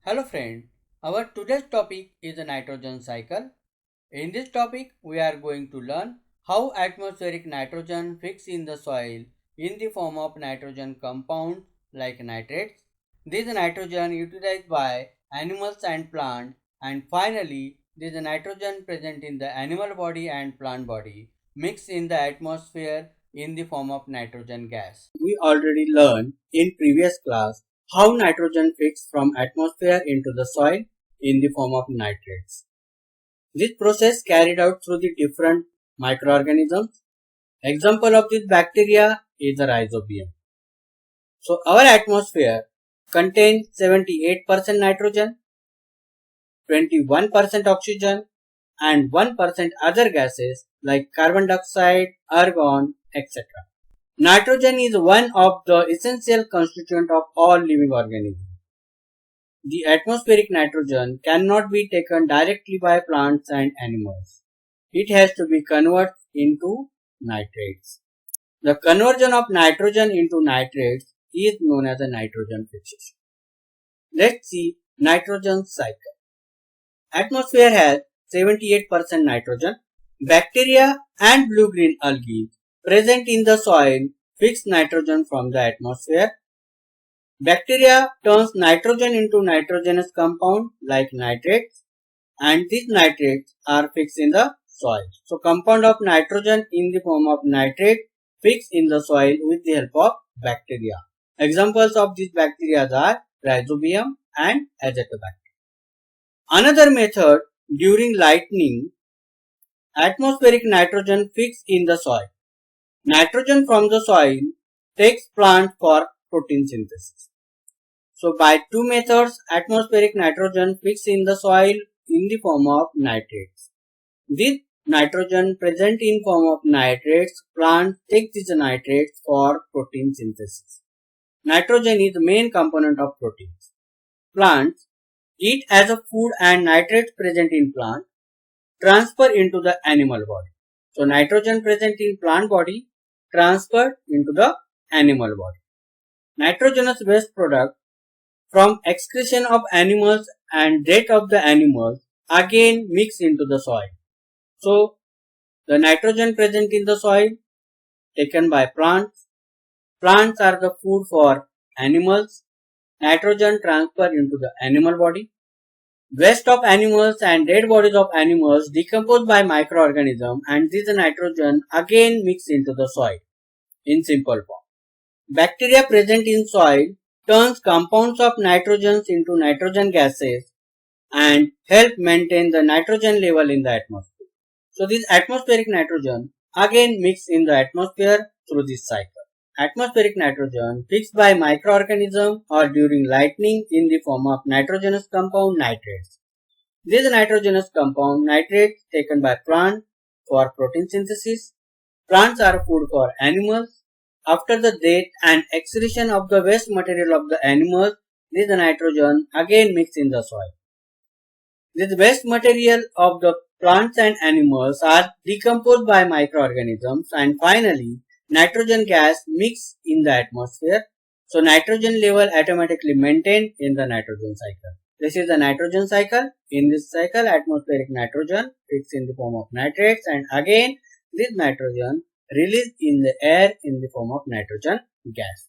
Hello friend, our today's topic is the nitrogen cycle. In this topic, we are going to learn how atmospheric nitrogen fixes in the soil in the form of nitrogen compounds like nitrates. This nitrogen utilized by animals and plants, and finally, this nitrogen present in the animal body and plant body mixed in the atmosphere in the form of nitrogen gas. We already learned in previous class how nitrogen fixes from atmosphere into the soil in the form of nitrates. This process carried out through the different microorganisms. Example of this bacteria is the rhizobium. So our atmosphere contains 78% nitrogen, 21% oxygen and 1% other gases like carbon dioxide, argon, etc. Nitrogen is one of the essential constituents of all living organisms. The atmospheric nitrogen cannot be taken directly by plants and animals. It has to be converted into nitrates. The conversion of nitrogen into nitrates is known as a nitrogen fixation. Let's see nitrogen cycle. Atmosphere has 78% nitrogen. Bacteria and blue-green algae present in the soil fix nitrogen from the atmosphere. Bacteria turns nitrogen into nitrogenous compound like nitrates, and these nitrates are fixed in the soil. So compound of nitrogen in the form of nitrate fixed in the soil with the help of bacteria. Examples of these bacteria are rhizobium and azotobacter. Another method, during lightning, atmospheric nitrogen fixed in the soil. Nitrogen from the soil takes plant for protein synthesis. So by two methods, atmospheric nitrogen fixed in the soil in the form of nitrates. This nitrogen present in form of nitrates, plants take these nitrates for protein synthesis. Nitrogen is the main component of proteins. Plants eat as a food and nitrates present in plant transfer into the animal body. So nitrogen present in plant body transferred into the animal body. Nitrogenous waste product from excretion of animals and death of the animals again mix into the soil. So the nitrogen present in the soil taken by plants. Plants are the food for animals. Nitrogen transferred into the animal body. Waste of animals and dead bodies of animals decomposed by microorganisms, and this nitrogen again mixed into the soil in simple form. Bacteria present in soil turns compounds of nitrogens into nitrogen gases and help maintain the nitrogen level in the atmosphere. So this atmospheric nitrogen again mixed in the atmosphere through this cycle. Atmospheric nitrogen fixed by microorganism or during lightning in the form of nitrogenous compound nitrates. This nitrogenous compound nitrates taken by plants for protein synthesis. Plants are food for animals. After the death and excretion of the waste material of the animals, this nitrogen again mixed in the soil. This waste material of the plants and animals are decomposed by microorganisms, and finally nitrogen gas mixed in the atmosphere. So nitrogen level automatically maintained in the nitrogen cycle. This is the nitrogen cycle. In this cycle, atmospheric nitrogen fixed in the form of nitrates, and again this nitrogen released in the air in the form of nitrogen gas.